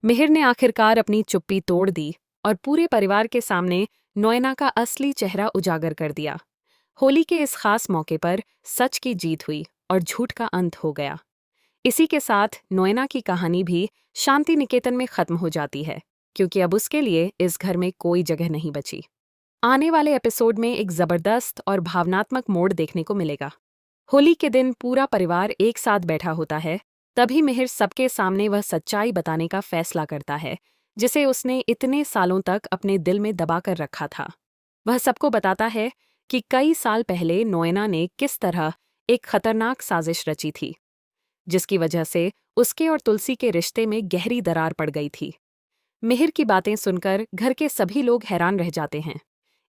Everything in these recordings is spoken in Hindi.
मिहिर ने आखिरकार अपनी चुप्पी तोड़ दी और पूरे परिवार के सामने नोएना का असली चेहरा उजागर कर दिया। होली के इस खास मौके पर सच की जीत हुई और झूठ का अंत हो गया। इसी के साथ नोएना की कहानी भी शांति निकेतन में खत्म हो जाती है, क्योंकि अब उसके लिए इस घर में कोई जगह नहीं बची। आने वाले एपिसोड में एक जबरदस्त और भावनात्मक मोड़ देखने को मिलेगा। होली के दिन पूरा परिवार एक साथ बैठा होता है, तभी मिहिर सबके सामने वह सच्चाई बताने का फैसला करता है जिसे उसने इतने सालों तक अपने दिल में दबा कर रखा था। वह सबको बताता है कि कई साल पहले नोएना ने किस तरह एक खतरनाक साजिश रची थी, जिसकी वजह से उसके और तुलसी के रिश्ते में गहरी दरार पड़ गई थी। मिहिर की बातें सुनकर घर के सभी लोग हैरान रह जाते हैं।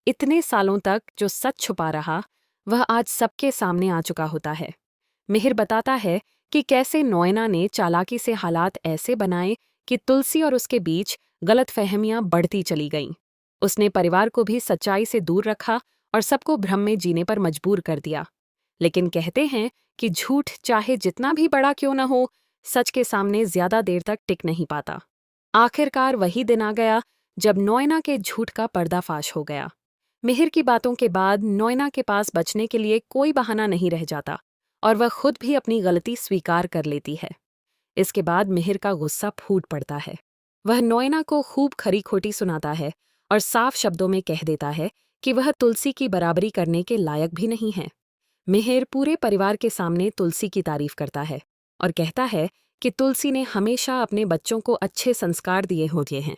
इतने सालों तक जो सच छुपा रहा, वह आज सबके सामने आ चुका होता है। मिहिर बताता है कि कैसे नोएना ने चालाकी से हालात ऐसे बनाए कि तुलसी और उसके बीच गलतफहमियां बढ़ती चली गईं। उसने परिवार को भी सच्चाई से दूर रखा और सबको भ्रम में जीने पर मजबूर कर दिया। लेकिन कहते हैं कि झूठ चाहे जितना भी बड़ा क्यों न हो, सच के सामने ज्यादा देर तक टिक नहीं पाता। आखिरकार वही दिन आ गया जब नोएना के झूठ का पर्दाफाश हो गया। मिहिर की बातों के बाद नोएना के पास बचने के लिए कोई बहाना नहीं रह जाता और वह खुद भी अपनी गलती स्वीकार कर लेती है। इसके बाद मिहिर का गुस्सा फूट पड़ता है। वह नोएना को खूब खरी खोटी सुनाता है और साफ शब्दों में कह देता है कि वह तुलसी की बराबरी करने के लायक भी नहीं है। मिहिर पूरे परिवार के सामने तुलसी की तारीफ करता है और कहता है कि तुलसी ने हमेशा अपने बच्चों को अच्छे संस्कार दिए होते हैं।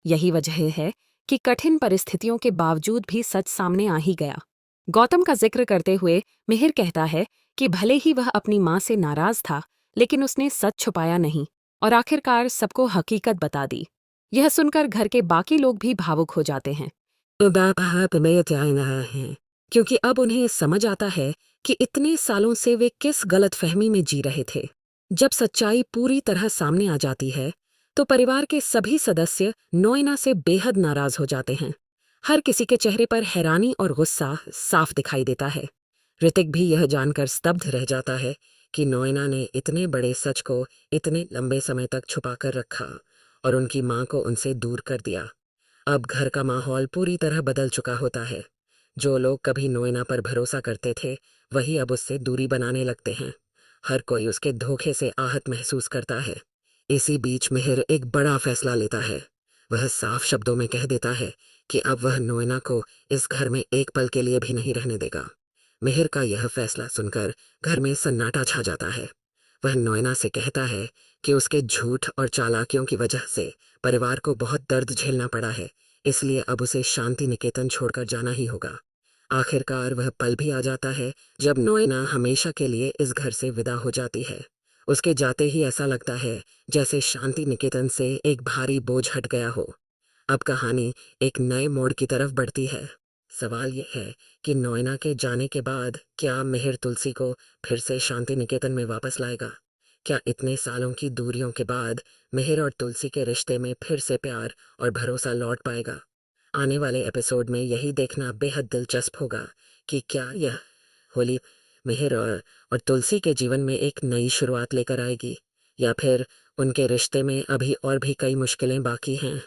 यही वजह है कि कठिन परिस्थितियों के बावजूद भी सच सामने आ ही गया। गौतम का जिक्र करते हुए मिहिर कहता है कि भले ही वह अपनी मां से नाराज था, लेकिन उसने सच छुपाया नहीं और आखिरकार सबको हकीकत बता दी। यह सुनकर घर के बाकी लोग भी भावुक हो जाते हैं। क्योंकि अब उन्हें समझ आता है कि इतने सालों से वे किस गलतफहमी में जी रहे थे। जब सच्चाई पूरी तरह सामने आ जाती है तो परिवार के सभी सदस्य नोएना से बेहद नाराज हो जाते हैं। हर किसी के चेहरे पर हैरानी और गुस्सा साफ दिखाई देता है। ऋतिक भी यह जानकर स्तब्ध रह जाता है कि नोएना ने इतने बड़े सच को इतने लंबे समय तक छुपा कर रखा और उनकी मां को उनसे दूर कर दिया। अब घर का माहौल पूरी तरह बदल चुका होता है। जो लोग कभी नोएना पर भरोसा करते थे, वही अब उससे दूरी बनाने लगते हैं। हर कोई उसके धोखे से आहत महसूस करता है। इसी बीच मिहिर एक बड़ा फैसला लेता है। वह साफ शब्दों में कह देता है कि अब वह नोएना को इस घर में एक पल के लिए भी नहीं रहने देगा। मिहिर का यह फैसला सुनकर घर में सन्नाटा छा जाता है। वह नोएना से कहता है कि उसके झूठ और चालाकियों की वजह से परिवार को बहुत दर्द झेलना पड़ा है, इसलिए अब उसे शांति निकेतन छोड़कर जाना ही होगा। आखिरकार वह पल भी आ जाता है जब नोएना हमेशा के लिए इस घर से विदा हो जाती है। उसके जाते ही ऐसा लगता है जैसे शांति निकेतन से एक भारी बोझ हट गया हो। अब कहानी एक नए मोड़ की तरफ बढ़ती है। सवाल यह है कि नोएना के जाने के बाद क्या मिहिर तुलसी को फिर से शांति निकेतन में वापस लाएगा? क्या इतने सालों की दूरियों के बाद मिहिर और तुलसी के रिश्ते में फिर से प्यार और भरोसा लौट पाएगा? आने वाले एपिसोड में यही देखना बेहद दिलचस्प होगा कि क्या यह होली मिहिर और तुलसी के जीवन में एक नई शुरुआत लेकर आएगी, या फिर उनके रिश्ते में अभी और भी कई मुश्किलें बाकी हैं।